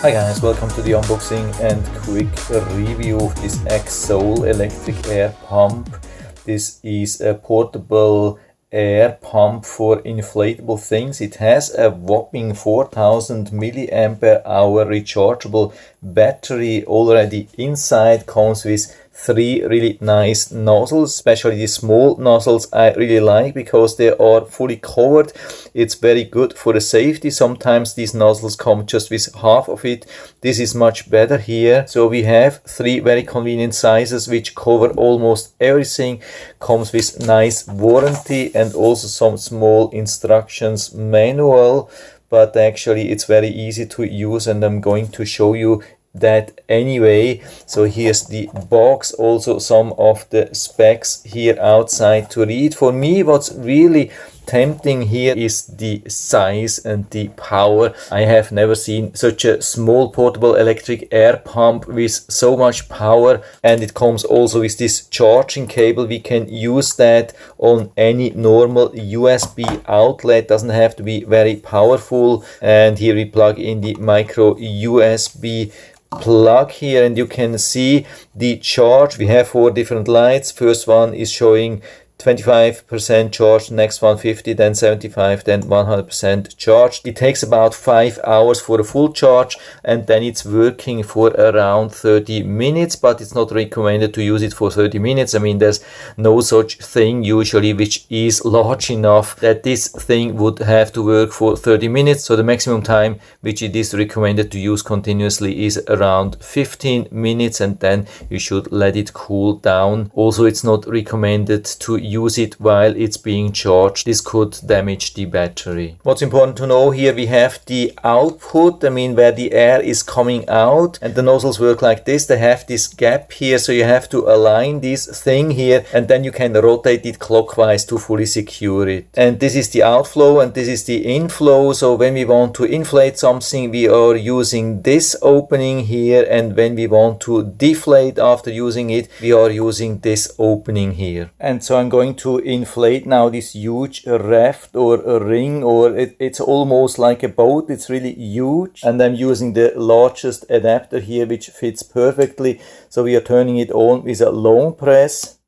Hi guys, welcome to the unboxing and quick review of this AKSOUL electric air pump. This is a portable air pump for inflatable things. It has a whopping 4000 milliampere hour rechargeable battery already inside. Comes with 3 really nice nozzles, especially the small nozzles I really like because they are fully covered. It's very good for the safety. Sometimes these nozzles come just with half of it. This is much better here. So we have 3 very convenient sizes which cover almost everything. Comes with nice warranty and also some small instructions manual, but actually it's very easy to use and I'm going to show you that anyway. So here's the box, also some of the specs here outside to read. For me, what's really tempting here is the size and the power. I have never seen such a small portable electric air pump with so much power, and it comes also with this charging cable. We can use that on any normal USB outlet, doesn't have to be very powerful. And here we plug in the micro USB plug here and you can see the charge. We have 4 different lights. First one is showing 25% charged, next one 50, then 75, then 100% charged. It takes about 5 hours for a full charge and then it's working for around 30 minutes, but it's not recommended to use it for 30 minutes. I mean, there's no such thing usually which is large enough that this thing would have to work for 30 minutes. So the maximum time which it is recommended to use continuously is around 15 minutes and then you should let it cool down. Also, it's not recommended to use it while it's being charged. This could damage the battery. What's important to know here, we have the output, I mean where the air is coming out, and the nozzles work like this. They have this gap here, so you have to align this thing here and then you can rotate it clockwise to fully secure it. And this is the outflow and this is the inflow. So when we want to inflate something, we are using this opening here, and when we want to deflate after using it, we are using this opening here. And so I'm going to inflate now this huge raft or a ring, or it's almost like a boat. It's really huge, and I'm using the largest adapter here which fits perfectly. So we are turning it on with a long press.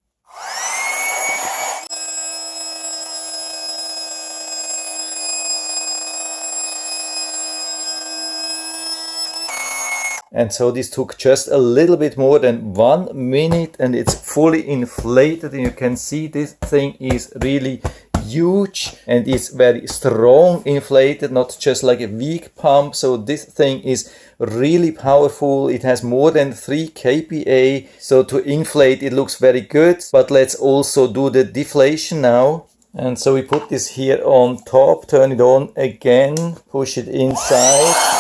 And so this took just a little bit more than 1 minute and it's fully inflated, and you can see this thing is really huge and it's very strong inflated, not just like a weak pump. So this thing is really powerful. It has more than 3 kPa. So to inflate it looks very good, but let's also do the deflation now. And so we put this here on top, turn it on again, push it inside.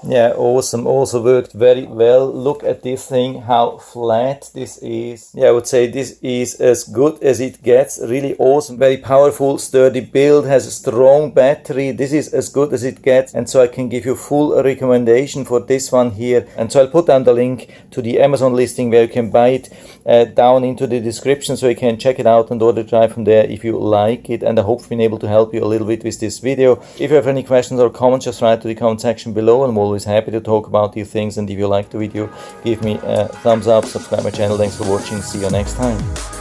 Yeah, awesome. Also worked very well. Look at this thing, how flat this is. Yeah, I would say this is as good as it gets. Really awesome. Very powerful, sturdy build, has a strong battery. This is as good as it gets. And so I can give you full recommendation for this one here. And so I'll put down the link to the Amazon listing where you can buy it down into the description, so you can check it out and order it right from there if you like it. And I hope I've been able to help you a little bit with this video. If you have any questions or comments, just write to the comment section below, and I'm always happy to talk about these things. And if you like the video, give me a thumbs up, subscribe my channel. Thanks for watching, see you next time.